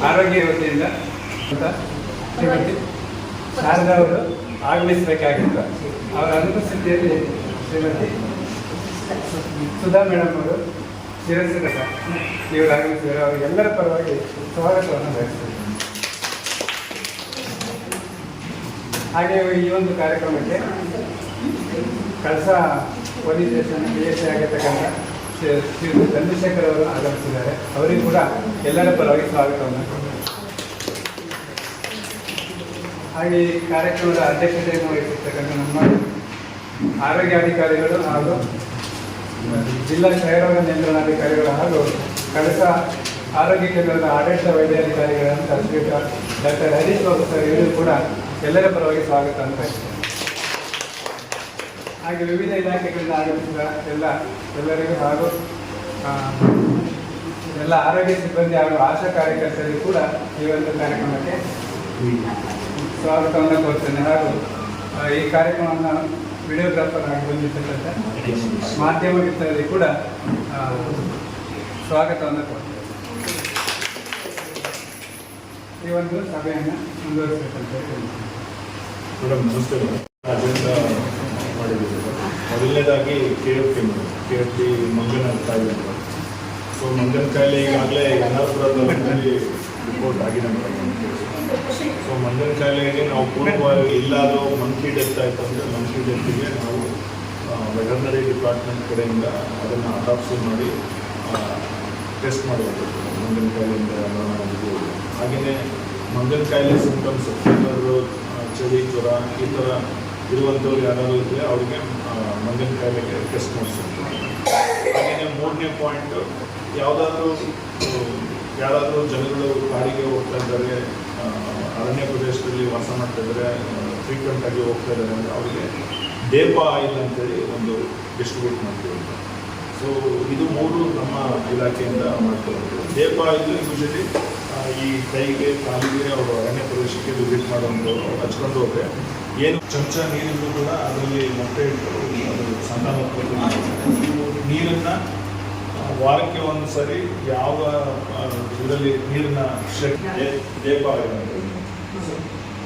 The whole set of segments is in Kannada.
ಆರೋಗ್ಯ ವತಿಯಿಂದ ಶ್ರೀಮತಿ ಶಾರದಾ ಅವರು ಆಗಮಿಸಬೇಕಾಗಿತ್ತು. ಅವರ ಅನುಪಸ್ಥಿತಿಯಲ್ಲಿ ಶ್ರೀಮತಿ ಸುಧಾ ಮೇಡಮ್ ಅವರು ಶಿರಸ್ಸಿದ ಇವರು ಆಗಮಿಸಿದ್ದಾರೆ. ಅವರಿಗೆಲ್ಲರ ಪರವಾಗಿ ಸ್ವಾಗತವನ್ನು ಬಯಸ್ತಾರೆ. ಹಾಗೆ ಈ ಒಂದು ಕಾರ್ಯಕ್ರಮಕ್ಕೆ ಕಳಸ ಪೊಲೀಸ್ ಸ್ಟೇಷನ್ PSI ಆಗಿರ್ತಕ್ಕಂಥ ಶ್ರೀ ಚಂದ್ರಶೇಖರ್ ಅವರು ಆಗಮಿಸಿದ್ದಾರೆ. ಅವರಿಗೂ ಕೂಡ ಎಲ್ಲರ ಪರವಾಗಿ ಸ್ವಾಗತವನ್ನು. ಹಾಗೆ ಈ ಕಾರ್ಯಕ್ರಮದ ಅಧ್ಯಕ್ಷತೆಯನ್ನು ವಹಿಸಿರ್ತಕ್ಕಂಥ ನಮ್ಮ ಆರೋಗ್ಯಾಧಿಕಾರಿಗಳು ಹಾಗೂ ಜಿಲ್ಲಾ ಕ್ಷಯರೋಗ ನಿಯಂತ್ರಣಾಧಿಕಾರಿಗಳು ಹಾಗೂ ಕಳಸ ಆರೋಗ್ಯ ಕೇಂದ್ರದ ಆಡಳಿತ ವೈದ್ಯಾಧಿಕಾರಿಗಳಂತ ಶ್ರೀ ಡಾಕ್ಟರ್ ಹರೀಶ್ ಬಾಬು ಸರ್ ಇವರಿಗೂ ಕೂಡ ಎಲ್ಲರ ಪರವಾಗಿ ಸ್ವಾಗತ ಅಂತ ಬಯಸ್ತೇನೆ. ಹಾಗೆ ವಿವಿಧ ಇಲಾಖೆಗಳಿಂದ ಆಗಮಿಸಿದ ಎಲ್ಲರಿಗೂ ಹಾಗೂ ಎಲ್ಲ ಆರೋಗ್ಯ ಸಿಬ್ಬಂದಿ ಹಾಗೂ ಆಶಾ ಕಾರ್ಯಕರ್ತರಿಗೂ ಕೂಡ ಈ ಒಂದು ಕಾರ್ಯಕ್ರಮಕ್ಕೆ ಸ್ವಾಗತವನ್ನು ಕೋರ್ತೇನೆ. ಹಾಗೂ ಈ ಕಾರ್ಯಕ್ರಮವನ್ನು ವಿಡಿಯೋಗ್ರಾಫರ್ ಆಗಿ ಬಂದಿರ್ತಕ್ಕಂಥ ಮಾಧ್ಯಮ ಮಿತ್ರರಿಗೆ ಕೂಡ ಸ್ವಾಗತವನ್ನು ಕೋರ್ತೇನೆ. ಈ ಒಂದು ಸಭೆಯನ್ನು ಮುಂದುವರಿಸಬೇಕಂತ ಹೇಳಿ ಮೇಡಮ್ ನಮಸ್ತೆ. ಮಾಡಿದ್ದೀವಿ. ಮೊದಲನೇದಾಗಿ KFT ಮಂಗನ ಕಾಯಿಲೆ. ಸೊ ಮಂಗನ ಕಾಯಿಲೆ ಈಗಾಗಲೇ ಯನ್ನಾಪುರದಲ್ಲಿ ರಿಪೋರ್ಟ್ ಆಗಿದೆ. ಸೊ ಮಂಗನ ಕಾಯಿಲೆಗೆ ನಾವು ಪೂರ್ವವಾಗಿ ಇಲ್ಲಾದರೂ ಮಂಕಿ ಡೆತ್ ಆಯಿತು ಅಂದರೆ ಮಂಕಿ ಡೆತ್ಗೆ ನಾವು ವೆಟರ್ನರಿ ಡಿಪಾರ್ಟ್ಮೆಂಟ್ ಕಡೆಯಿಂದ ಅದನ್ನು ಅಡಾಪ್ಷನ್ ಮಾಡಿ ಟೆಸ್ಟ್ ಮಾಡಬೇಕು ಮಂಗನ ಕಾಯಿಲೆಯಿಂದ ಇದು. ಹಾಗೆಯೇ ಮಂಗನ ಕಾಯಿಲೆ ಸಿಂಪ್ಟಮ್ಸ್ ಫೀವರು, ಚಳಿ, ಜ್ವರ ಈ ಥರ ಇರುವಂಥವ್ರು ಯಾರಾದರೂ ಇದ್ದರೆ ಅವ್ರಿಗೆ ಮಂಗನ ಕಾಯಿಲೆಗೆ ಟೆಸ್ಟ್ ಮಾಡಿಸ್ಬೇಕು. ಹಾಗೆಯೇ ಮೂರನೇ ಪಾಯಿಂಟು, ಯಾರಾದರೂ ಜನಗಳು ಕಾಡಿಗೆ ಹೋಗ್ತಾ ಇದ್ದಾರೆ, ಅರಣ್ಯ ಪ್ರದೇಶದಲ್ಲಿ ವಾಸ ಮಾಡ್ತಾ ಇದ್ದಾರೆ, ಫ್ರೀಕ್ವೆಂಟಾಗಿ ಹೋಗ್ತಾ ಇದ್ದಾರೆ ಅಂದರೆ ಅವರಿಗೆ ಡೇಪಾ ಆಯಿಲ್ ಅಂತೇಳಿ ಒಂದು ಡಿಸ್ಟ್ರಿಬ್ಯೂಟ್ ಮಾಡ್ತೀವಿ. ಸೊ ಇದು ಮೂರು ನಮ್ಮ ಇಲಾಖೆಯಿಂದ ಮಾಡ್ಕೊಳ್ಳೋದು. ಡೇಪಾ ಆಯಿಲ್ ಯೂಶಲಿ ಈ ಕೈಗೆ, ಕಾಲಿಗೆ, ಅವರು ಅರಣ್ಯ ಪ್ರದೇಶಕ್ಕೆ ವಿಸಿಟ್ ಮಾಡುವಂಥವ್ರು ಹಚ್ಕೊಂಡು ಹೋದರೆ ಏನು ಚಮಚ ನೀರಿಗೂ ಕೂಡ ಅದರಲ್ಲಿ ಮೊಟ್ಟೆ ಇಟ್ಟು ಅದು ಸಂತಾನೋತ್ಪತ್ತಿ ನೀರನ್ನು ವಾರಕ್ಕೆ ಒಂದು ಸರಿ ಯಾವ ಇದರಲ್ಲಿ ನೀರನ್ನ ಡೇಪಾ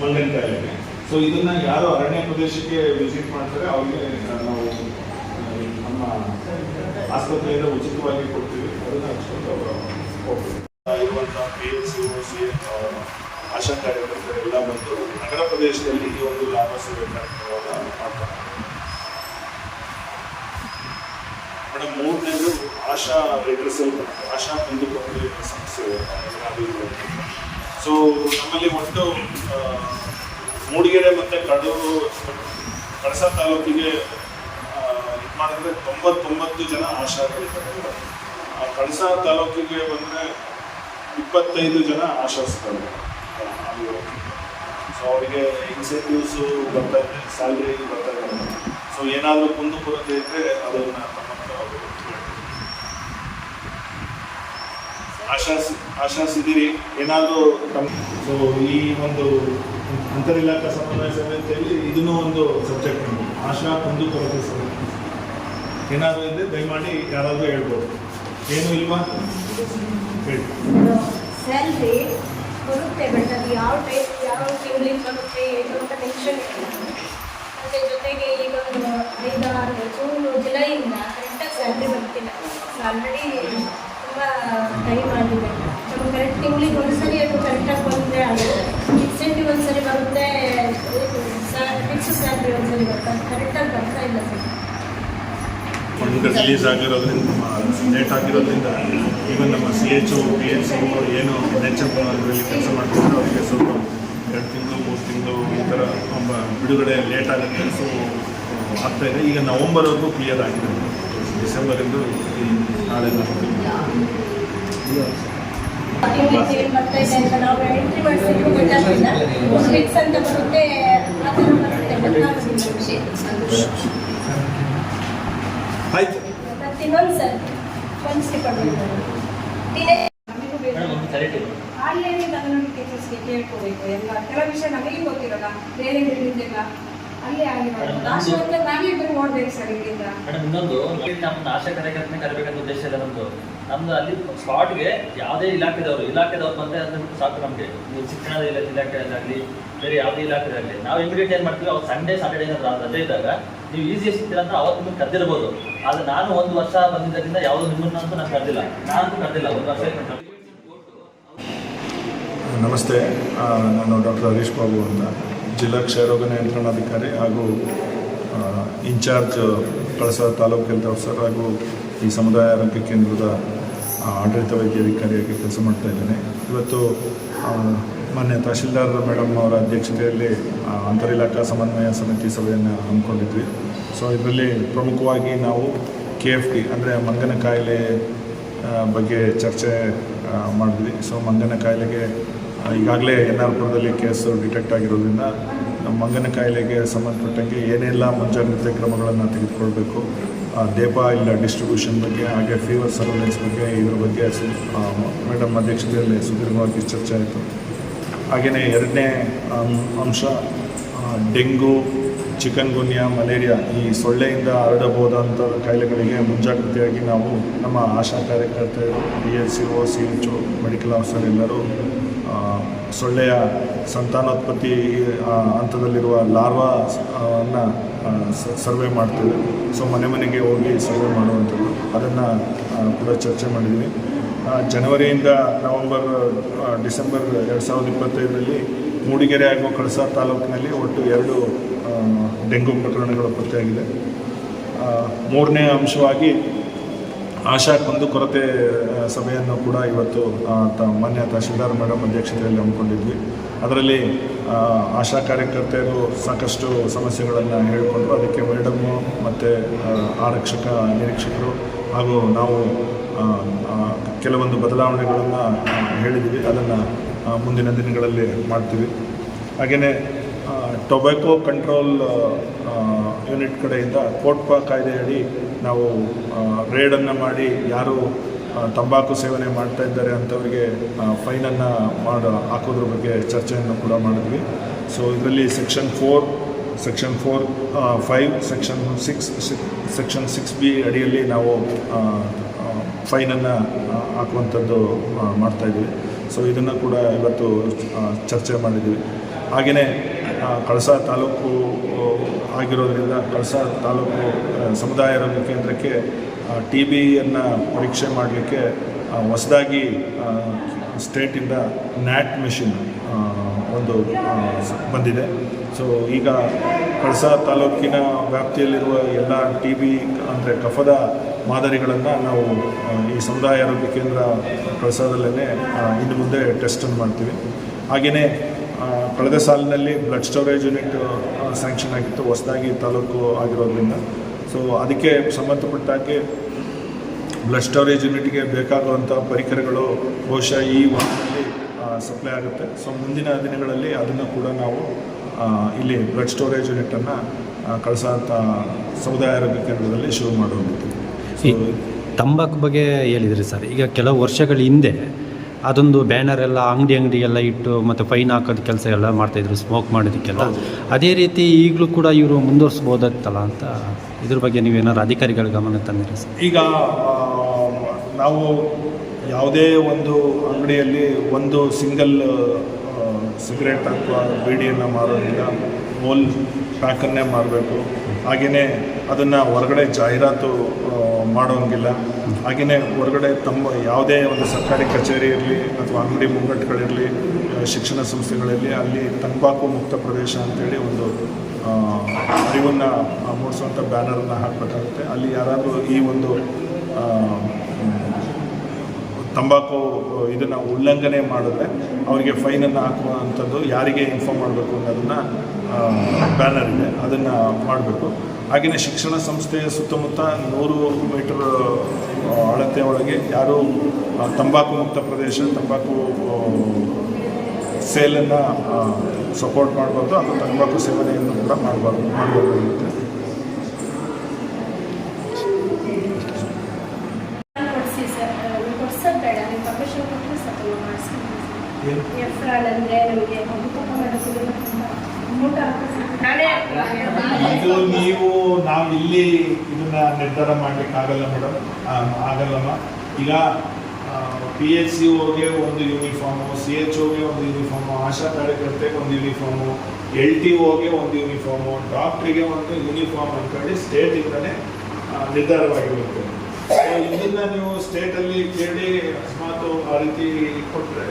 ಮಂಗನ ಕಾಯಿಲೆಗೆ. ಸೊ ಇದನ್ನು ಯಾರು ಅರಣ್ಯ ಪ್ರದೇಶಕ್ಕೆ ವಿಸಿಟ್ ಮಾಡ್ತಾರೆ ಅವ್ರಿಗೆ ನಾವು ನಮ್ಮ ಆಸ್ಪತ್ರೆಯಿಂದ ಉಚಿತವಾಗಿ ಕೊಡ್ತೀವಿ. ಅದನ್ನು ಹಚ್ಕೊಂಡು ಅವರು ಹೋಗ್ತೀವಿ. ಇರುವಂಥ PHCOC ಆಶಾ ಕಾರ್ಯಕರ್ತರೆಲ್ಲ ಬಂದು ನಗರ ಪ್ರದೇಶದಲ್ಲಿ ಈ ಒಂದು ಲಾಭ ಸೇವೆ ಕಾರ್ಯಕ್ರಮವನ್ನು ಮಾಡ್ತಾರೆ. ಮೇಡಮ್ ಮೂರನೇದು ಆಶಾ ರೆಡ್ರೆಸಲ್, ಆಶಾ ಕುಂದುಕೊರತೆ ಸಮಸ್ಯೆ ಏನಾದರೂ. ಸೊ ನಮ್ಮಲ್ಲಿ ಒಟ್ಟು ಮೂಡಿಗೆರೆ ಮತ್ತು ಕಡೂರು, ಕಳಸ ತಾಲೂಕಿಗೆ ಇದು ಮಾಡಿದ್ರೆ 99 ಜನ ಆಶಾಗಳಿದ್ದಾರೆ. ಕಳಸ ತಾಲೂಕಿಗೆ ಬಂದರೆ 25 ಜನ ಆಶಾಸ್ತಾರೆ. ಸೊ ಅವರಿಗೆ ಇನ್ಸೆಂಟಿವ್ಸು ಬರ್ತಾ ಇದೆ, ಸ್ಯಾಲ್ರಿ ಬರ್ತಾ ಇದೆ. ಸೊ ಏನಾದರೂ ಕುಂದುಕೊರತೆ ಇದ್ದರೆ ಅದನ್ನು ತಮ್ಮಂತ ಅವರು ಆಶಾಸಿದ್ದೀರಿ ಏನಾದರೂ ಸೊ ಈ ಒಂದು ಅಂತರ್ ಇಲಾಖಾ ಸಮನ್ವಯ ಸಭೆ ಅಂತೇಳಿ ಇದನ್ನೂ ಒಂದು ಸಬ್ಜೆಕ್ಟ್ ನಮಗೆ ಆಶಾ ಕುಂದುಕೊರತೆ ಸಭೆ. ಏನಾದರೂ ಇದ್ದರೆ ದಯಮಾಡಿ ಯಾರಾದರೂ ಹೇಳ್ಬೋದು. ಏನೂ ಇಲ್ವಾ ಹೇಳಿ. ಸ್ಯಾಲ್ರಿ ಬರುತ್ತೆ, ಬಟ್ ಅದು ಯಾವ ಟೈಪ್, ಯಾವ ತಿಂಗಳಿಗೆ ಬರುತ್ತೆ ಏನು ಅಂತ ಟೆನ್ಷನ್ ಇಲ್ಲ. ಮತ್ತು ಜೊತೆಗೆ ಈಗ ಒಂದು 5-6 ಜೂನ್ ಜುಲೈಯಿಂದ ಕರೆಕ್ಟಾಗಿ ಸ್ಯಾಲ್ರಿ ಬರ್ತಿಲ್ಲ. ಆಲ್ರೆಡಿ ತುಂಬ ಟೈಮ್ ಆಗಿದೆ. ನಮ್ಗೆ ಕರೆಕ್ಟ್ ತಿಂಗಳಿಗೆ ಒಂದ್ಸರಿ ಅದು ಕರೆಕ್ಟಾಗಿ ಬಂದರೆ ಆಗುತ್ತೆ. ಇನ್ಸೆಂಟಿವ್ ಒಂದ್ಸರಿ ಬರುತ್ತೆ, ಫಿಕ್ಸ್ ಸ್ಯಾಲ್ರಿ ಒಂದ್ಸರಿ ಬರುತ್ತೆ, ಕರೆಕ್ಟಾಗಿ ಬರ್ತಾ ಇಲ್ಲ ಸರ್. ಫಂಡ್ ರಿಲೀಸ್ ಆಗಿರೋದ್ರಿಂದ, ಲೇಟ್ ಆಗಿರೋದ್ರಿಂದ ಈವನ್ ನಮ್ಮ CHO, PHCO ಏನು NHM ಅದರಲ್ಲಿ ಕೆಲಸ ಮಾಡ್ತಿದ್ರು ಅವರಿಗೆ ಸ್ವಲ್ಪ 2 ತಿಂಗಳು 3 ತಿಂಗಳು ಈ ಥರ ಬಿಡುಗಡೆ ಲೇಟ್ ಆಗುತ್ತೆ. ಸೊ ಆಗ್ತಾಯಿದೆ. ಈಗ ನವಂಬರ್ವರೆಗೂ ಕ್ಲಿಯರ್ ಆಗಿದೆ. ಡಿಸೆಂಬರಿಂದ ಈ ನಾಳೆ ನಾವು ಎಂಟ್ರಿ ಮಾಡಿಸಿದ್ರು ಗೊತ್ತಾಗಲಿಲ್ಲ. ಫಿಕ್ಸ್ ಅಂತ ಬರುತ್ತೆ, ಆ ಥರ ಬರುತ್ತೆ. ಆಯ್ತು. ಮತ್ತು ಇನ್ನೊಂದು ಸರ್ ಫಂಡ್ಸ್ ಡಿಪಾರ್ಟ್ಮೆಂಟ್ ಆನ್ಲೈನ್ ತಗೊಂಡು ಪೇರೆಂಟ್ಸ್ಗೆ ಕೇಳ್ಕೋಬೇಕು ಎಲ್ಲ. ಕೆಲವು ವಿಷಯ ನಮಗೆ ಗೊತ್ತಿರಲ್ಲ, ಬೇರೆ ಹೇಳಿದ್ದೆಲ್ಲ ಅಲ್ಲಿ ಆಗಿರೋದು. ಲಾಸ್ಟ್ ಅಂತ ನಾವಿಬ್ಬರು ನೋಡ್ಬೇಕು ಸರ್ ಇಲ್ಲಿಂದ. ಮೇಡಮ್ ಇನ್ನೊಂದು ನಮ್ಮನ್ನು ಆಶಾ ಕಾರ್ಯಕರ್ತನೆ ಕರಿಬೇಕಂತ ಉದ್ದೇಶ ಇದೆ ನಮ್ದು ಅಲ್ಲಿ ಸ್ಪಾಟ್ಗೆ ಯಾವುದೇ ಇಲಾಖೆದವ್ರು ಬಂದರೆ ಅಂತ ಸಾಕು ನಮಗೆ. ನೀವು ಶಿಕ್ಷಣದ ಇಲಾಖೆಯಲ್ಲಾಗಲಿ ಬೇರೆ ಯಾವುದೇ ಇಲಾಖೆದಾಗಲಿ ನಾವು ಇಮಿಡಿಯೇಟ್ ಏನು ಮಾಡ್ತೀವಿ, ಅವ್ರು ಸಾಟರ್ಡೇ ಏನಾದ್ರು ರಜೆ ಇದ್ದಾಗ ನೀವು ಈಸಿಯಾಗಿ ಸಿಗ್ತೀರ ಅಂತ ಅವತ್ತು ನಿಮ್ಗೆ ಕರೆದಿರ್ಬೋದು. ಆದರೆ ನಾನು 1 ವರ್ಷ ಬಂದಿದ್ದರಿಂದ ಯಾವುದೋ ನಿಮ್ಮನ್ನಂತೂ ನಾನು ಕರೆದಿಲ್ಲ, ನಾನಂತೂ ಕರೆದಿಲ್ಲ 1 ವರ್ಷ. ನಮಸ್ತೆ, ನಾನು ಡಾಕ್ಟರ್ ಹರೀಶ್ ಬಾಬು ಅಂತ, ಜಿಲ್ಲಾ ಕ್ಷಯರೋಗ ನಿಯಂತ್ರಣಾಧಿಕಾರಿ ಹಾಗೂ ಇನ್ಚಾರ್ಜ್ ಕಳಸ ತಾಲೂಕು ಹೆಲ್ತ್ ಆಫೀಸರ್ ಹಾಗೂ ಈ ಸಮುದಾಯ ಆರೋಗ್ಯ ಕೇಂದ್ರದ ಆಡಳಿತ ವೈದ್ಯಾಧಿಕಾರಿಯಾಗಿ ಕೆಲಸ ಮಾಡ್ತಾ ಇದ್ದೇನೆ. ಇವತ್ತು ಮಾನ್ಯ ತಹಶೀಲ್ದಾರ್ ಮೇಡಮ್ ಅವರ ಅಧ್ಯಕ್ಷತೆಯಲ್ಲಿ ಅಂತರ್ ಇಲಾಖಾ ಸಮನ್ವಯ ಸಮಿತಿ ಸಭೆಯನ್ನು ಹಮ್ಮಿಕೊಂಡಿದ್ವಿ. ಸೊ ಇದರಲ್ಲಿ ಪ್ರಮುಖವಾಗಿ ನಾವು KFT ಅಂದರೆ ಮಂಗನ ಕಾಯಿಲೆ ಬಗ್ಗೆ ಚರ್ಚೆ ಮಾಡಿದ್ವಿ. ಸೊ ಮಂಗನ ಕಾಯಿಲೆಗೆ ಈಗಾಗಲೇ NR ಪುರದಲ್ಲಿ ಕೇಸು ಡಿಟೆಕ್ಟ್ ಆಗಿರೋದ್ರಿಂದ ಮಂಗನ ಕಾಯಿಲೆಗೆ ಸಂಬಂಧಪಟ್ಟಂಗೆ ಏನೆಲ್ಲ ಮುಂಜಾಗ್ರತೆ ಕ್ರಮಗಳನ್ನು ತೆಗೆದುಕೊಳ್ಬೇಕು, ದೇಪ ಇಲ್ಲ ಡಿಸ್ಟ್ರಿಬ್ಯೂಷನ್ ಬಗ್ಗೆ, ಹಾಗೆ ಫೀವರ್ ಸರ್ವೆಲೆನ್ಸ್ ಬಗ್ಗೆ, ಇದ್ರ ಬಗ್ಗೆ ಮೇಡಮ್ ಅಧ್ಯಕ್ಷತೆಯಲ್ಲಿ ಸುದೀರ್ಘವಾಗಿ ಚರ್ಚೆ ಆಯಿತು. ಹಾಗೆಯೇ ಎರಡನೇ ಅಂಶ ಡೆಂಗು, ಚಿಕನ್ ಗುನ್ಯಾ, ಮಲೇರಿಯಾ ಈ ಸೊಳ್ಳೆಯಿಂದ ಹರಡಬಹುದಾದಂಥ ಕಾಯಿಲೆಗಳಿಗೆ ಮುಂಜಾಗ್ರತೆಯಾಗಿ ನಾವು ನಮ್ಮ ಆಶಾ ಕಾರ್ಯಕರ್ತರು, PHCO, CHO, ಮೆಡಿಕಲ್ ಆಫೀಸರ್ ಎಲ್ಲರೂ ಸೊಳ್ಳೆಯ ಸಂತಾನೋತ್ಪತ್ತಿ ಹಂತದಲ್ಲಿರುವ ಲಾರ್ವಾವನ್ನು ಸರ್ವೆ ಮಾಡ್ತೇವೆ. ಸೊ ಮನೆಗೆ ಹೋಗಿ ಸರ್ವೆ ಮಾಡುವಂಥದ್ದು, ಅದನ್ನು ಕೂಡ ಚರ್ಚೆ ಮಾಡಿದ್ವಿ. ಜನವರಿಯಿಂದ ಡಿಸೆಂಬರ್ 2025ರಲ್ಲಿ ಮೂಡಿಗೆರೆ ಹಾಗೂ ಕಳಸ ತಾಲೂಕಿನಲ್ಲಿ ಒಟ್ಟು 2 ಡೆಂಗು ಪ್ರಕರಣಗಳು ಪತ್ತೆಯಾಗಿದೆ. ಮೂರನೇ ಅಂಶವಾಗಿ ಆಶಾ ಕುಂದುಕೊರತೆ ಸಭೆಯನ್ನು ಕೂಡ ಇವತ್ತು ಮಾನ್ಯ ತಹಶೀಲ್ದಾರ್ ಮೇಡಮ್ ಅಧ್ಯಕ್ಷತೆಯಲ್ಲಿ ಹಮ್ಮಿಕೊಂಡಿದ್ವಿ. ಅದರಲ್ಲಿ ಆಶಾ ಕಾರ್ಯಕರ್ತೆಯರು ಸಾಕಷ್ಟು ಸಮಸ್ಯೆಗಳನ್ನು ಹೇಳಿಕೊಂಡ್ರು. ಅದಕ್ಕೆ ಮೇಡಮ್ಮು ಮತ್ತು ಆರಕ್ಷಕ ನಿರೀಕ್ಷಕರು ಹಾಗೂ ನಾವು ಕೆಲವೊಂದು ಬದಲಾವಣೆಗಳನ್ನು ಹೇಳಿದ್ವಿ. ಅದನ್ನು ಮುಂದಿನ ದಿನಗಳಲ್ಲಿ ಮಾಡ್ತೀವಿ. ಹಾಗೆಯೇ ಟೊಬ್ಯಾಕೋ ಕಂಟ್ರೋಲ್ ಯೂನಿಟ್ ಕಡೆಯಿಂದ ಕೋಟ್ಪಾ ಕಾಯ್ದೆಯಡಿ ನಾವು ರೇಡನ್ನು ಮಾಡಿ ಯಾರು ತಂಬಾಕು ಸೇವನೆ ಮಾಡ್ತಾ ಇದ್ದಾರೆ ಅಂಥವರಿಗೆ ಫೈನನ್ನು ಹಾಕೋದ್ರ ಬಗ್ಗೆ ಚರ್ಚೆಯನ್ನು ಕೂಡ ಮಾಡಿದ್ವಿ. ಸೊ ಇದರಲ್ಲಿ section 4, section 4, 5, section 6, section 6B ಅಡಿಯಲ್ಲಿ ನಾವು ಫೈನನ್ನು ಹಾಕುವಂಥದ್ದು ಮಾಡ್ತಾಯಿದ್ವಿ. ಸೊ ಇದನ್ನು ಕೂಡ ಇವತ್ತು ಚರ್ಚೆ ಮಾಡಿದ್ವಿ. ಹಾಗೆಯೇ ಕಳಸ ತಾಲೂಕು ಆಗಿರೋದ್ರಿಂದ ಕಳಸ ತಾಲೂಕು ಸಮುದಾಯ ಆರೋಗ್ಯ ಕೇಂದ್ರಕ್ಕೆ TBಯನ್ನು ಪರೀಕ್ಷೆ ಮಾಡಲಿಕ್ಕೆ ಹೊಸದಾಗಿ ಸ್ಟೇಟಿಂದ NAT ಮೆಷಿನ್ ಒಂದು ಬಂದಿದೆ. ಸೊ ಈಗ ಕಳಸ ತಾಲೂಕಿನ ವ್ಯಾಪ್ತಿಯಲ್ಲಿರುವ ಎಲ್ಲ TB ಅಂದರೆ ಕಫದ ಮಾದರಿಗಳನ್ನು ನಾವು ಈ ಸಮುದಾಯ ಆರೋಗ್ಯ ಕೇಂದ್ರ ಕಳಸದಲ್ಲೇ ಇನ್ನು ಮುಂದೆ ಟೆಸ್ಟನ್ನು ಮಾಡ್ತೀವಿ. ಹಾಗೆಯೇ ಕಳೆದ ಸಾಲಿನಲ್ಲಿ ಬ್ಲಡ್ ಸ್ಟೋರೇಜ್ ಯೂನಿಟ್ ಸ್ಯಾಂಕ್ಷನ್ ಆಗಿತ್ತು ಹೊಸದಾಗಿ ತಾಲೂಕು ಆಗಿರೋದ್ರಿಂದ. ಸೊ ಅದಕ್ಕೆ ಸಂಬಂಧಪಟ್ಟಾಗೆ ಬ್ಲಡ್ ಸ್ಟೋರೇಜ್ ಯೂನಿಟ್ಗೆ ಬೇಕಾಗುವಂಥ ಪರಿಕರಗಳು ಬಹುಶಃ ಈ ವಾರದಲ್ಲಿ ಸಪ್ಲೈ ಆಗುತ್ತೆ. ಸೊ ಮುಂದಿನ ದಿನಗಳಲ್ಲಿ ಅದನ್ನು ಕೂಡ ನಾವು ಇಲ್ಲಿ ಬ್ಲಡ್ ಸ್ಟೋರೇಜ್ ಯೂನಿಟನ್ನು ಕಳಸ ಸಮುದಾಯ ಆರೋಗ್ಯ ಕೇಂದ್ರದಲ್ಲಿ ಶುರು ಮಾಡುವಂಥದ್ದು. ಈ ತಂಬಾಕು ಬಗ್ಗೆ ಹೇಳಿದ್ರಿ ಸರ್. ಈಗ ಕೆಲವು ವರ್ಷಗಳ ಹಿಂದೆ ಅದೊಂದು ಬ್ಯಾನರ್ ಎಲ್ಲ ಅಂಗಡಿಗೆಲ್ಲ ಇಟ್ಟು ಮತ್ತು ಫೈನ್ ಹಾಕೋದು ಕೆಲಸ ಎಲ್ಲ ಮಾಡ್ತಾಯಿದ್ರು, ಸ್ಮೋಕ್ ಮಾಡೋದಕ್ಕೆಲ್ಲ. ಅದೇ ರೀತಿ ಈಗಲೂ ಕೂಡ ಇವರು ಮುಂದುವರಿಸ್ಬೋದಾಗ್ತಲ್ಲ ಅಂತ ಇದ್ರ ಬಗ್ಗೆ ನೀವೇನಾದ್ರು ಅಧಿಕಾರಿಗಳ ಗಮನ ತಂದಿರಿ ಸರ್? ಈಗ ನಾವು ಯಾವುದೇ ಒಂದು ಅಂಗಡಿಯಲ್ಲಿ ಒಂದು ಸಿಂಗಲ್ ಸಿಗರೇಟ್ ಅಥವಾ ಬೀಡಿಯನ್ನು ಮಾರೋದಿಲ್ಲ, ಹೋಲ್ ಪ್ಯಾಕನ್ನೇ ಮಾರಬೇಕು. ಹಾಗೆಯೇ ಅದನ್ನು ಹೊರಗಡೆ ಜಾಹೀರಾತು ಮಾಡೋಂಗಿಲ್ಲ. ಹಾಗೆಯೇ ಹೊರಗಡೆ ಯಾವುದೇ ಒಂದು ಸರ್ಕಾರಿ ಕಚೇರಿ ಇರಲಿ ಅಥವಾ ಅಂಗಡಿ ಮುಂಗಟ್ಟುಗಳಿರಲಿ, ಶಿಕ್ಷಣ ಸಂಸ್ಥೆಗಳಲ್ಲಿ ಅಲ್ಲಿ ತಂಬಾಕು ಮುಕ್ತ ಪ್ರದೇಶ ಅಂತೇಳಿ ಒಂದು ಅರಿವನ್ನು ಮೂಡಿಸುವಂಥ ಬ್ಯಾನರನ್ನು ಹಾಕಬೇಕಾಗುತ್ತೆ. ಅಲ್ಲಿ ಯಾರಾದರೂ ಈ ಒಂದು ತಂಬಾಕು ಇದನ್ನು ಉಲ್ಲಂಘನೆ ಮಾಡಿದ್ರೆ ಅವರಿಗೆ ಫೈನನ್ನು ಹಾಕುವಂಥದ್ದು, ಯಾರಿಗೆ ಇನ್ಫಾರ್ಮ್ ಮಾಡಬೇಕು ಅನ್ನೋದನ್ನು ಬ್ಯಾನರ್ ಇದೆ, ಅದನ್ನು ಮಾಡಬೇಕು. ಹಾಗೆಯೇ ಶಿಕ್ಷಣ ಸಂಸ್ಥೆಯ ಸುತ್ತಮುತ್ತ 100 ಮೀಟರ್ ಅಳತೆ ಒಳಗೆ ಯಾರೂ ತಂಬಾಕು ಮುಕ್ತ ಪ್ರದೇಶ, ತಂಬಾಕು ಸೇಲನ್ನು ಸಪೋರ್ಟ್ ಮಾಡಬಾರ್ದು, ಅದು ತಂಬಾಕು ಸೇವನೆಯನ್ನು ಕೂಡ ಮಾಡಬಾರ್ದಾಗುತ್ತೆ. ಕೊಡಿಸೋದು ಬೇಡ, ನೀವು ಪರ್ಮಿಷನ್ ಕೊಟ್ಟರೆ ಸ್ವಲ್ಪ ಮಾಡಿಸ್ಕೊಂಡು. ಎಫ್ರಾಲ್ ಅಂದರೆ ಇದು ನಾವು ಇಲ್ಲಿ ಇದನ್ನ ನಿರ್ಧಾರ ಮಾಡ್ಲಿಕ್ಕೆ ಆಗಲ್ಲ ಮೇಡಮ್, ಆಗಲ್ಲಮ್ಮ. ಈಗ PHCOಗೆ ಒಂದು ಯೂನಿಫಾರ್ಮು, CHOಗೆ ಒಂದು ಯೂನಿಫಾರ್ಮು, ಆಶಾ ಕಾರ್ಯಕರ್ತೆಗೆ ಒಂದು ಯೂನಿಫಾರ್ಮು, LTOಗೆ ಒಂದು ಯೂನಿಫಾರ್ಮು, ಡಾಕ್ಟ್ರಿಗೆ ಒಂದು ಯೂನಿಫಾರ್ಮ್ ಅಂತೇಳಿ ಸ್ಟೇಟಿಂದನೇ ನಿರ್ಧಾರವಾಗಿರುತ್ತೆ. ಇದನ್ನ ನೀವು ಸ್ಟೇಟಲ್ಲಿ ಕೇಳಿ ಅಕಸ್ಮಾತ್ ಆ ರೀತಿ ಕೊಟ್ಟರೆ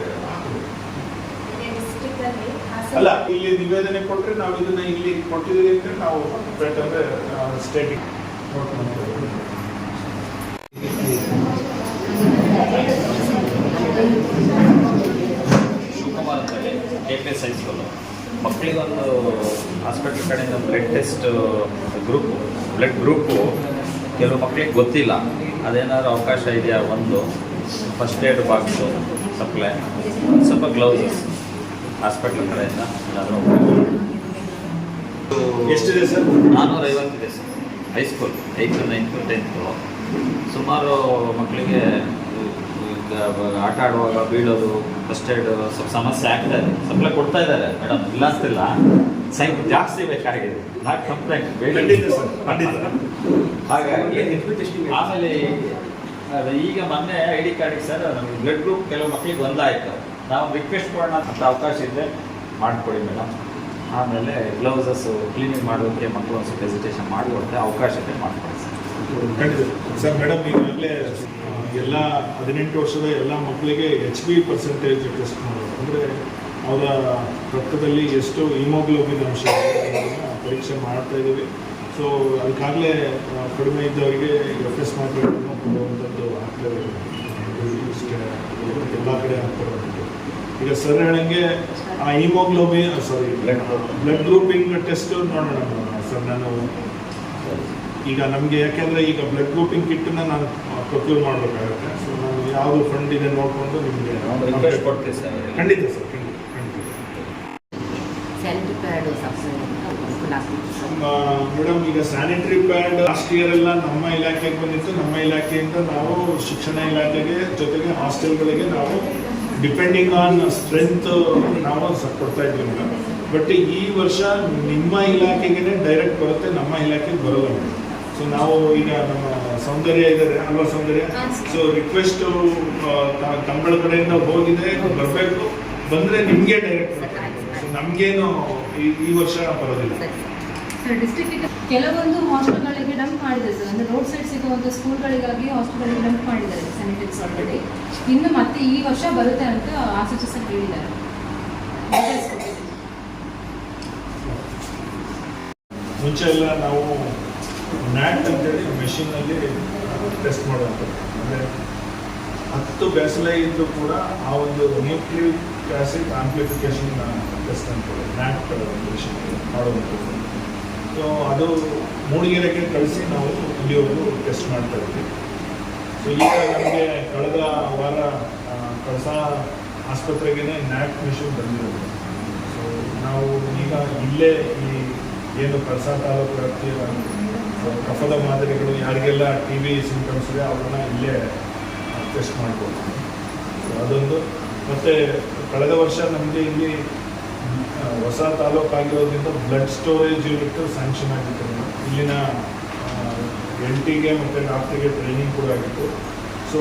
ಅಲ್ಲ, ಇಲ್ಲಿ ನಿವೇದನೆ ಕೊಟ್ಟರೆ ನಾವು ಇದನ್ನ ಇಲ್ಲಿ ಕೊಟ್ಟಿದ್ದೀವಿ ಅಂತ ನಾವು ಬೇಕಂದ್ರೆ ಸ್ಟೇಟಿಗೆ ನೋಡ್ಕೊಂಡು ಶಿವಕುಮಾರ್ ಅಂತೇಳಿ KPS ಹೈಸ್ಕೂಲು ಮಕ್ಕಳಿಗೊಂದು ಹಾಸ್ಪಿಟ್ಲ್ ಕಡೆಯಿಂದ ಬ್ಲಡ್ ಗ್ರೂಪು ಕೆಲವು ಮಕ್ಕಳಿಗೆ ಗೊತ್ತಿಲ್ಲ. ಅದೇನಾದ್ರು ಅವಕಾಶ ಇದೆಯಾ? ಒಂದು ಫಸ್ಟ್ ಏಡ್ ಬಾಕ್ಸು ಸಪ್ಲೈ, ಸ್ವಲ್ಪ ಗ್ಲೌಸಸ್ ಹಾಸ್ಪಿಟ್ಲ್ ಕಡೆಯಿಂದ ಏನಾದರೂ ಎಷ್ಟಿದೆ ಸರ್? 450 ಇದೆ sir. High school 8th, 9th, 10th ಸುಮಾರು ಮಕ್ಕಳಿಗೆ ಆಟ ಆಡುವಾಗ ಬೀಳೋದು, ಫಸ್ಟ್ ಏಡ್ ಸ್ವಲ್ಪ ಸಮಸ್ಯೆ ಆಗ್ತಾ ಇದೆ. ಸಪ್ಲೈ ಕೊಡ್ತಾ ಇದ್ದಾರೆ ಮೇಡಮ್, ಇಲ್ಲ ಅಂತಿಲ್ಲ, ಜಾಸ್ತಿ ಬೇಕಾಗಿದೆ. ನಾಟ್ ಕಂಪ್ಲೇಂಟ್ ಹಾಗಾಗಿ ಆಮೇಲೆ ಈಗ ಮೊನ್ನೆ ID ಕಾರ್ಡಿಗೆ ಸರ್ ನಮಗೆ ಬ್ಲಡ್ ಗ್ರೂಪ್ ಕೆಲವು ಮಕ್ಕಳಿಗೆ ಒಂದಾಯಿತು. ನಾವು ರಿಕ್ವೆಸ್ಟ್ ಮಾಡೋಣ ಅಂತ ಅವಕಾಶ ಇದೆ ಮಾಡಿಕೊಡಿ ಮೇಡಮ್. ಆಮೇಲೆ ಗ್ಲೌಸಸ್ ಕ್ಲೀನಿಂಗ್ ಮಾಡೋದಕ್ಕೆ ಮಕ್ಕಳು ಒಂದು ಸ್ವಲ್ಪ ಹೆಸಿಟೇಷನ್ ಮಾಡಿಕೊಡ್ತೆ ಅವಕಾಶ ಇದೆ ಮಾಡಿಕೊಡಿ ಸರ್. ಖಂಡಿತ ಸರ್. ಮೇಡಮ್ ಈಗಾಗಲೇ ಎಲ್ಲ 18 ವರ್ಷದ ಎಲ್ಲ ಮಕ್ಕಳಿಗೆ HB ಪರ್ಸೆಂಟೇಜ್ ಟೆಸ್ಟ್ ಮಾಡೋದು, ಅಂದರೆ ಅವರ ರಕ್ತದಲ್ಲಿ ಎಷ್ಟು ಹಿಮೋಗ್ಲೋಬಿನ್ ಅಂಶ ಪರೀಕ್ಷೆ ಮಾಡ್ತಾ ಇದ್ದೀವಿ. ಸೊ ಅದಕ್ಕಾಗಲೇ ಕಡಿಮೆ ಇದ್ದವರಿಗೆ FS ಮಾತ್ರೆಗಳನ್ನು ಕೊಡುವಂಥದ್ದು ಆಗ್ಲೇಬೇಕು. ಎಲ್ಲ ಕಡೆ ಆಗ್ತಿರೋದು. ಈಗ ಸರ್ ಹೇಳಂಗೆ ಆ ಹಿಮೋಗ್ಲೋಬಿನ್ ಬ್ಲಡ್ ಗ್ರೂಪಿಂಗ್ ಟೆಸ್ಟ್ ನೋಡೋಣ ಸರ್. ನಾನು ಈಗ ನಮಗೆ ಯಾಕೆಂದರೆ ಈಗ ಬ್ಲಡ್ ಗ್ರೂಪಿಂಗ್ ಕಿಟ್ಟನ್ನು ನಾನು ಪ್ರೊಕ್ಯೂರ್ ಮಾಡಬೇಕಾಗುತ್ತೆ. ಸೊ ನಾನು ಯಾವುದು ಫಂಡ್ ಇದೆ ನೋಡಿಕೊಂಡು ನಿಮಗೆ ಕೊಡ್ತೀವಿ ಸರ್. ಖಂಡಿತ ಸರ್, ಖಂಡಿತ. ಮೇಡಮ್ ಈಗ ಸ್ಯಾನಿಟರಿ ಪ್ಯಾಡ್ ಲಾಸ್ಟ್ ಇಯರ್ ಎಲ್ಲ ನಮ್ಮ ಇಲಾಖೆಗೆ ಬಂದಿತ್ತು. ನಮ್ಮ ಇಲಾಖೆಯಿಂದ ನಾವು ಶಿಕ್ಷಣ ಇಲಾಖೆಗೆ ಜೊತೆಗೆ ಹಾಸ್ಟೆಲ್ಗಳಿಗೆ ನಾವು ಡಿಪೆಂಡಿಂಗ್ ಆನ್ ಸ್ಟ್ರೆಂತ್ ನಾವು ಕೊಡ್ತಾ ಇದ್ವಿ ಮೇಡಮ್. ಬಟ್ ಈ ವರ್ಷ ನಿಮ್ಮ ಇಲಾಖೆಗೆ ಡೈರೆಕ್ಟ್ ಬರುತ್ತೆ, ನಮ್ಮ ಇಲಾಖೆಗೆ ಬರೋಲ್ಲ ಮೇಡಮ್. ಸೊ ನಾವು ಈಗ ನಮ್ಮ ಸೌಂದರ್ಯ ಇದ್ದಾರೆ ಅಲ್ವಾ, ಸೌಂದರ್ಯ, ಸೊ ರಿಕ್ವೆಸ್ಟ್ ತಮ್ಮಳ ಕಡೆಯಿಂದ ಹೋಗಿದೆ, ಬರಬೇಕು, ಬಂದರೆ ನಿಮಗೆ ಡೈರೆಕ್ಟ್ ಸೊ ನಮಗೇನು ಈ ವರ್ಷ ಬರೋದಿಲ್ಲ. ಡಿಸ್ಟ್ರಿಕ್ಟ್ ಕೆಲವೊಂದು ಹಾಸ್ಟೆಲ್ಗಳಿಗೆ ಡಂಪ್ ಮಾಡಿದೆ ಸರ್. ಅಂದರೆ ರೋಡ್ ಸೈಡ್ ಸಿಗುವಂಥ ಸ್ಕೂಲ್ಗಳಿಗಾಗಿ ಹಾಸ್ಟೆಲ್ಗಳಿಗೆ ಡಂಪ್ ಮಾಡಿದ್ದಾರೆ ಸ್ಯಾನಿಟೈಸ್ ಆಲ್ರೆಡಿ. ಇನ್ನು ಮತ್ತೆ ಈ ವರ್ಷ ಬರುತ್ತೆ ಅಂತ ಆಸೂಚಿಸಿ ಹೇಳಿದ್ದಾರೆ. ಮುಂಚೆ ಎಲ್ಲ ನಾವು ನ್ಯಾಟ್ ಅಂತೇಳಿ ಮೆಷಿನಲ್ಲಿ ಟೆಸ್ಟ್ ಮಾಡುವಂಥದ್ದು, ಅಂದರೆ 10 ಬ್ಯಾಸಿಲೈ ಇದ್ದು ಕೂಡ ಆ ಒಂದು ನ್ಯೂಕ್ಲಿಯಿಕ್ ಆಸಿಡ್ ಆಂಪ್ಲಿಫಿಕೇಶನ್ ಟೆಸ್ಟ್ ಅಂತೇಳಿ ನ್ಯಾಟ್ ಮೆಷಿನ್ ಮಾಡುವಂಥದ್ದು. ಸೊ ಅದು ಮೂಡಿಗೆರೆಗೆ ಕಳಿಸಿ ನಾವು ಇಲ್ಲಿವರೆಗೂ ಟೆಸ್ಟ್ ಮಾಡ್ತಾ ಇದ್ವಿ. ಸೊ ಈಗ ನಮಗೆ ಕಳೆದ ವಾರ ಕಳಸಾ ಆಸ್ಪತ್ರೆಗೆ ನ್ಯಾಟ್ ಮಿಷನ್ ಬಂದಿರೋದು. ಸೊ ನಾವು ಈಗ ಇಲ್ಲೇ ಈ ಏನು ಕಳಸಾ ತಾಲೂಕು ವ್ಯಾಪ್ತಿಯ ಕಫದ ಮಾದರಿಗಳು ಯಾರಿಗೆಲ್ಲ TB ಸಿಂಪ್ಟಮ್ಸ್ ಇದೆ ಅವ್ರನ್ನ ಇಲ್ಲೇ ಟೆಸ್ಟ್ ಮಾಡ್ಬೋದು. ಸೊ ಅದೊಂದು. ಮತ್ತು ಕಳೆದ ವರ್ಷ ನಮಗೆ ಇಲ್ಲಿ ಹೊಸ ತಾಲೂಕಾಗಿರೋದ್ರಿಂದ ಬ್ಲಡ್ ಸ್ಟೋರೇಜ್ ಯೂನಿಟ್ ಸ್ಯಾಂಕ್ಷನ್ ಆಗಿತ್ತು. ಇಲ್ಲಿನ LTಗೆ ಮತ್ತು ಡಾಕ್ಟ್ರಿಗೆ ಟ್ರೈನಿಂಗ್ ಕೂಡ ಆಗಿತ್ತು. ಸೊ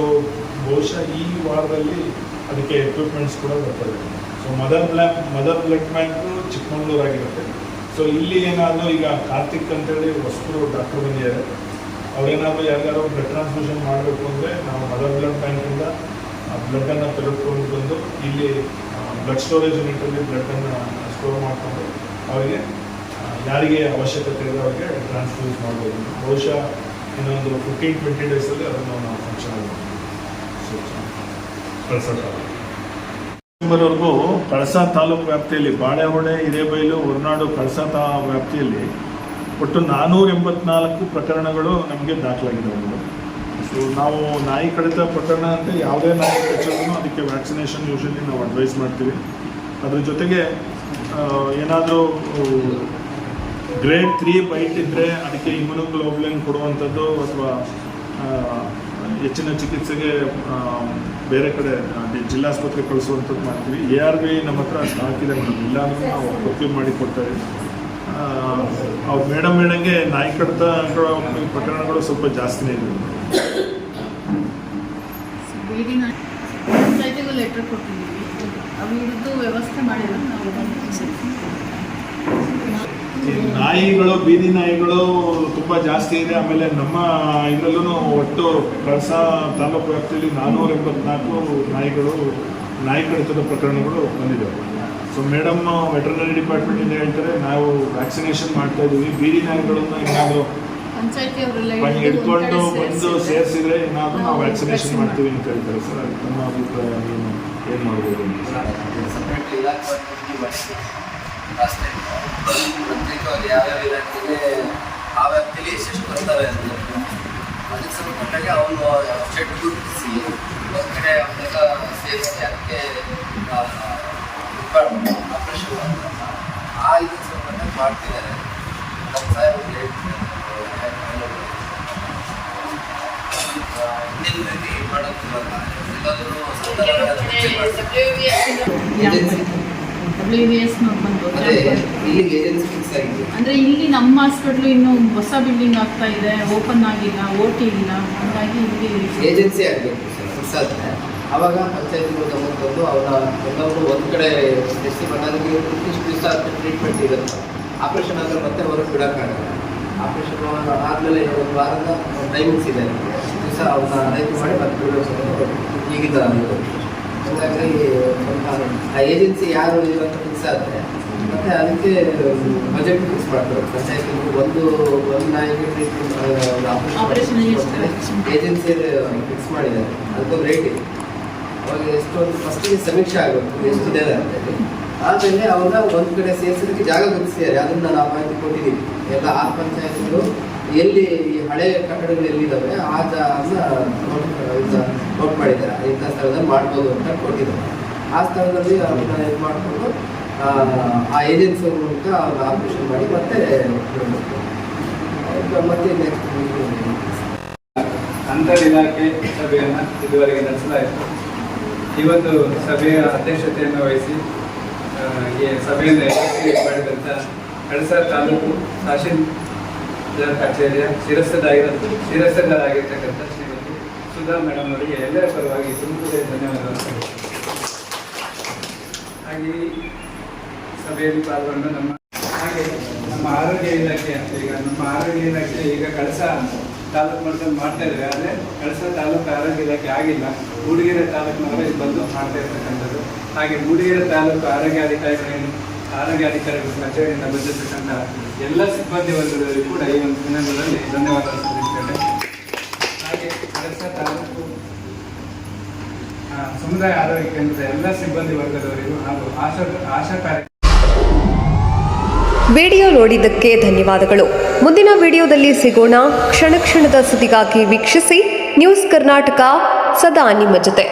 ಬಹುಶಃ ಈ ವಾರದಲ್ಲಿ ಅದಕ್ಕೆ ಎಕ್ವಿಪ್ಮೆಂಟ್ಸ್ ಕೂಡ ಬರ್ತದೆ. So mother blood bank Chikkamagaluru ಆಗಿರುತ್ತೆ. ಸೊ ಇಲ್ಲಿ ಏನಾದರೂ ಈಗ ಕಾರ್ತಿಕ್ ಅಂತೇಳಿ ಹೊಸರು ಡಾಕ್ಟರ್ ಬಂದಿದ್ದಾರೆ, ಅವ್ರೇನಾದರೂ ಯಾರಿಗಾರು ಬ್ಲಡ್ ಟ್ರಾನ್ಸ್ಫ್ಯೂಷನ್ ಮಾಡಬೇಕು ಅಂದರೆ ನಾವು ಮದರ್ ಬ್ಲಡ್ ಬ್ಯಾಂಕಿಂದ ಬ್ಲಡ್ಡನ್ನು ತೆಗೆದುಕೊಂಡು ಬಂದು ಇಲ್ಲಿ ಬ್ಲಡ್ ಸ್ಟೋರೇಜ್ ಯೂನಿಟಲ್ಲಿ ಬ್ಲಡ್ಡನ್ನು ಸ್ಟೋರ್ ಮಾಡಿಕೊಂಡು ಅವರಿಗೆ ಯಾರಿಗೆ ಅವಶ್ಯಕತೆ ಇದೆ ಅವರಿಗೆ ಟ್ರಾನ್ಸ್ಫ್ಯೂಸ್ ಮಾಡ್ಬೋದು. ಬಹುಶಃ ಇನ್ನೊಂದು 15-20 ಡೇಸಲ್ಲಿ ಅದನ್ನು ನಾವು ಫಂಕ್ಷನ್ ಕಳಸಾ ತಾಲೂಕು ಡಿಸೆಂಬರ್ವರೆಗೂ ಕಳಸಾ ತಾಲೂಕು ವ್ಯಾಪ್ತಿಯಲ್ಲಿ ಬಾಳೆಹೊಳೆ, ಹಿರೇಬೈಲು, ಹೊರನಾಡು, ಕಳಸಾ ವ್ಯಾಪ್ತಿಯಲ್ಲಿ ಒಟ್ಟು 484 ಪ್ರಕರಣಗಳು ನಮಗೆ ದಾಖಲಾಗಿದ್ದಾವೆ. ಸೊ ನಾವು ನಾಯಿ ಕಡಿತ ಪ್ರಕರಣ ಅಂತ ಯಾವುದೇ ನಾಯಿ ಕಚ್ಚೋದನ್ನು ಅದಕ್ಕೆ ವ್ಯಾಕ್ಸಿನೇಷನ್ ಯೂಶಲಿ ನಾವು ಅಡ್ವೈಸ್ ಮಾಡ್ತೀವಿ. ಅದ್ರ ಜೊತೆಗೆ ಏನಾದರೂ ಗ್ರೇಡ್ 3 ಬೈಟ್ ಇದ್ದರೆ ಅದಕ್ಕೆ ಇಮ್ಯುನೋಗ್ಲೋಬುಲಿನ್ ಕೊಡುವಂಥದ್ದು ಅಥವಾ ಹೆಚ್ಚಿನ ಚಿಕಿತ್ಸೆಗೆ ಬೇರೆ ಕಡೆ ಜಿಲ್ಲಾಸ್ಪತ್ರೆಗೆ ಕಳಿಸುವಂಥದ್ದು ಮಾಡ್ತೀವಿ. ARV ನಮ್ಮ ಹತ್ರ ಸ್ಟಾಕ್ ಇದೆ ಮೇಡಮ್, ಇಲ್ಲಾಂದ್ರೆ ನಾವು ಪ್ರೊಕ್ಯೂರ್ ಮಾಡಿ ಕೊಡ್ತಾ ಇದ್ದೀವಿ. ಅವ್ರು ಮೇಡಮ್ ಹೇಳಂಗೆ ನಾಯಿ ಕಡಿತಗಳು ಪ್ರಕರಣಗಳು ಸ್ವಲ್ಪ ಜಾಸ್ತಿನೇ ಇದೆ. ಬೀದಿ ಪಂಚಾಯತಿಗೂ ಲೆಟರ್ ಕೊಟ್ಟಿದ್ದೀವಿ, ಅವಿರದ್ದು ವ್ಯವಸ್ಥೆ ಮಾಡಿದ್ರೆ ನಾವು ಈ ನಾಯಿಗಳು, ಬೀದಿ ನಾಯಿಗಳು ತುಂಬ ಜಾಸ್ತಿ ಇದೆ. ಆಮೇಲೆ ನಮ್ಮ ಇದರಲ್ಲೂ ಒಟ್ಟು ಕಳಸ ತಾಲೂಕು ವ್ಯಾಪ್ತಿಯಲ್ಲಿ 484 ನಾಯಿ ಕಡಿತದ ಪ್ರಕರಣಗಳು ಬಂದಿದ್ದಾವೆ. ಸೊ ಮೇಡಮ್ ವೆಟರ್ನರಿ ಡಿಪಾರ್ಟ್ಮೆಂಟಿಂದ ಹೇಳ್ತಾರೆ ನಾವು ವ್ಯಾಕ್ಸಿನೇಷನ್ ಮಾಡ್ತಾ ಇದ್ದೀವಿ, ಬೀದಿ ನಾಯಿಗಳನ್ನು ಏನಾದರೂ ಪಂಚಾಯತಿ ಅವರೆಲ್ಲ ಹಿಡ್ಕೊಂಡು ಬಂದು ಸೇರಿಸಿದ್ರೆ ಏನಾದರೂ ನಾವು ವ್ಯಾಕ್ಸಿನೇಷನ್ ಮಾಡ್ತೀವಿ ಅಂತ ಹೇಳ್ತಾರೆ ಸರ್. ಅದಕ್ಕೆ ನಮ್ಮ ಅಭಿಪ್ರಾಯ ಏನು ಮಾಡ್ಬೋದು ಅಂತ. ಪ್ರತ್ಯೇಕವಾಗಿ ಯಾವ್ಯಾವ ಇಲಾಖೆಗೆ ಆ ವ್ಯಾಪ್ತಿಯಲ್ಲಿ ಎಷ್ಟೆಷ್ಟು ಬರ್ತವೆ ಅಂತ ಅದಕ್ಕೆ ಸಂಬಂಧಪಟ್ಟಾಗೆ ಅವನು ಶೆಡ್ ಗುರುತಿಸಿ ಒಂದು ಕಡೆ ಅವನ್ನೆಲ್ಲ ಸೇರಿಸಿ ಅದಕ್ಕೆ ಆಪರೇಷನ್ ಆ ಇದಕ್ಕೆ ಸಂಬಂಧ ಮಾಡ್ತಿದ್ದಾರೆ. ನಮ್ಮ ಸಾಹೇಬರಿಗೆ ಇನ್ನೇನು ರೀತಿ ಮಾಡೋದಿಲ್ಲ, WVS ಬಂದು ಇಲ್ಲಿಗೆ ಏಜೆನ್ಸಿ ಫಿಕ್ಸ್ ಆಗಿದೆ. ಅಂದರೆ ಇಲ್ಲಿ ನಮ್ಮ ಹಾಸ್ಪಿಟ್ಲು ಇನ್ನೂ ಹೊಸ ಬಿಲ್ಡಿಂಗ್ ಆಗ್ತಾ ಇದೆ, ಓಪನ್ ಆಗಿಲ್ಲ, OT ಇಲ್ಲ, ಹಾಗಾಗಿ ಇಲ್ಲಿ ಏಜೆನ್ಸಿ ಆಗಬೇಕು ಸರ್. ಫಿಕ್ಸ್ ಆದರೆ ಆವಾಗ ಪಂಚಾಯತಿಗಳು ಗಮನಕ್ಕೆ ತಂದು ಅವರ ಎಲ್ಲರೂ ಒಂದು ಕಡೆ ಎಸ್ ಸಿ ಬಂದಾಗಿ ಇಷ್ಟು ದಿವಸ ಟ್ರೀಟ್ಮೆಂಟ್ ಇರುತ್ತೆ. ಆಪ್ರೇಷನ್ ಆದರೆ ಮತ್ತೆ ಹೊರಗೆ ಬಿಡೋಕ್ಕಾಗಲ್ಲ. ಆಪ್ರೇಷನ್ ಆದಮೇಲೆ ಒಂದು ವಾರದ ಟೈಮಿಂಗ್ಸ್ ಇದೆ, ದಿವಸ ಅವ್ರನ್ನ ಆರೈಕೆ ಮಾಡಿ ಮತ್ತೆ ಬಿಡೋ ಈಗಿದ್ದ ಹಾಗಾಗಿ ಸ್ವಲ್ಪ ಆ ಏಜೆನ್ಸಿ ಯಾರು ಇರುವಂತ ಫಿಕ್ಸ್ ಆದರೆ ಮತ್ತೆ ಅದಕ್ಕೆ ಬಜೆಟ್ ಫಿಕ್ಸ್ ಮಾಡ್ತಾರೆ. ಪಂಚಾಯತ್ ಒಂದು ನಾಯಿಗೆ ಟ್ರೀಟ್ಮೆಂಟ್ ಆಪರೇಷನ್ ಏಜೆನ್ಸಿ ಫಿಕ್ಸ್ ಮಾಡಿದ್ದಾರೆ, ಅದಕ್ಕೊಂದು ರೇಟ್ ಇದೆ. ಅವಾಗ ಎಷ್ಟೊಂದು ಫಸ್ಟಿಗೆ ಸಮೀಕ್ಷೆ ಆಗಬೇಕು ಎಷ್ಟಿದೆ ಅಂತೇಳಿ, ಆಮೇಲೆ ಅವ್ರನ್ನ ಒಂದು ಕಡೆ ಸೇರಿಸೋದಕ್ಕೆ ಜಾಗ ಗುರುತಿಸಿದ್ದಾರೆ. ಅದನ್ನು ನಾವು ಮಾಹಿತಿ ಕೊಟ್ಟಿದ್ದೀವಿ. ಎಲ್ಲ 6 ಪಂಚಾಯತ್ಗಳು ಎಲ್ಲಿ ಈ ಹಳೆ ಕಟ್ಟಡಗಳು ಎಲ್ಲಿದ್ದಾವೆ ಆ ನೋಟ್ ಮಾಡಿದ್ದಾರೆ. ಇಂಥ ಸ್ಥಳದಲ್ಲಿ ಮಾಡ್ಬೋದು ಅಂತ ಕೊಟ್ಟಿದ್ದಾರೆ. ಆ ಸ್ಥಳದಲ್ಲಿ ಅವ್ರನ್ನ ಇದು ಮಾಡಿಕೊಂಡು ಆ ಏಜೆನ್ಸಿ ಮೂಲಕ ಅವ್ರನ್ನ ಆಪರೇಷನ್ ಮಾಡಿ ಮತ್ತೆ ನೆಕ್ಸ್ಟ್ ಅಂತರ್ ಇಲಾಖೆ ಸಭೆಯನ್ನು ಇದುವರೆಗೆ ನಡೆಸಲಾಯಿತು. ಈ ಒಂದು ಸಭೆಯ ಅಧ್ಯಕ್ಷತೆಯನ್ನು ವಹಿಸಿ ಈ ಸಭೆಯನ್ನು ಯಶಸ್ವಿ ಮಾಡಿದಂಥ ಕಳಸ ತಾಲೂಕು ತಹಶೀಲ್ದಾರ್ ಕಚೇರಿಯ ಶಿರಸ್ತರಾಗಿರ್ತಕ್ಕಂಥ ಶ್ರೀಮತಿ ಸುಧಾ ಮೇಡಮ್ ಅವರಿಗೆ ಎಲ್ಲರ ಪರವಾಗಿ ತುಂಬುವುದೇ ಧನ್ಯವಾದಗಳು. ಹಾಗೆ ಈ ಸಭೆಯಲ್ಲಿ ಪಾಲ್ಗೊಂಡು ನಮ್ಮ ಆರೋಗ್ಯ ಇಲಾಖೆ ಅಂತ ಈಗ ಕಳಸ ತಾಲೂಕು ಮಟ್ಟದಲ್ಲಿ ಮಾಡ್ತಾ ಇದ್ದಾರೆ. ಆದರೆ ಕಳಸ ತಾಲೂಕು ಆರೋಗ್ಯ ಇಲಾಖೆ ಆಗಿಲ್ಲ, ಮೂಡಿಗೆರೆ ತಾಲೂಕಿನವರೇ ಬಂದು ಮಾಡ್ತಾ ಇರ್ತಕ್ಕಂಥದ್ದು. ಹಾಗೆ ಮೂಡಿಗೆರೆ ತಾಲೂಕು ಆರೋಗ್ಯಾಧಿಕಾರಿಗಳು ಕಚೇರಿಯಿಂದ ಬಂದಿರತಕ್ಕಂಥ ಎಲ್ಲ ಸಿಬ್ಬಂದಿ ವರ್ಗದವರಿಗೂ ಕೂಡ ಈ ಒಂದು ದಿನಗಳಲ್ಲಿ ಧನ್ಯವಾದ ಸಲ್ಲಿಸ್ತೇನೆ. ಹಾಗೆ ಕಳಸ ತಾಲೂಕು ಸಮುದಾಯ ಆರೋಗ್ಯ ಕೇಂದ್ರದ ಎಲ್ಲ ಸಿಬ್ಬಂದಿ ವರ್ಗದವರಿಗೂ ಹಾಗೂ ಆಶಾ ಕಾರ್ಯ ವಿಡಿಯೋ ನೋಡಿದ್ದಕ್ಕೆ ಧನ್ಯವಾದಗಳು. ಮುಂದಿನ ವಿಡಿಯೋದಲ್ಲಿ ಸಿಗೋಣ. ಕ್ಷಣ ಕ್ಷಣದ ಸುದ್ದಿಗಾಗಿ ವೀಕ್ಷಿಸಿ ನ್ಯೂಸ್ ಕರ್ನಾಟಕ, ಸದಾ ನಿಮ್ಮ ಜೊತೆ.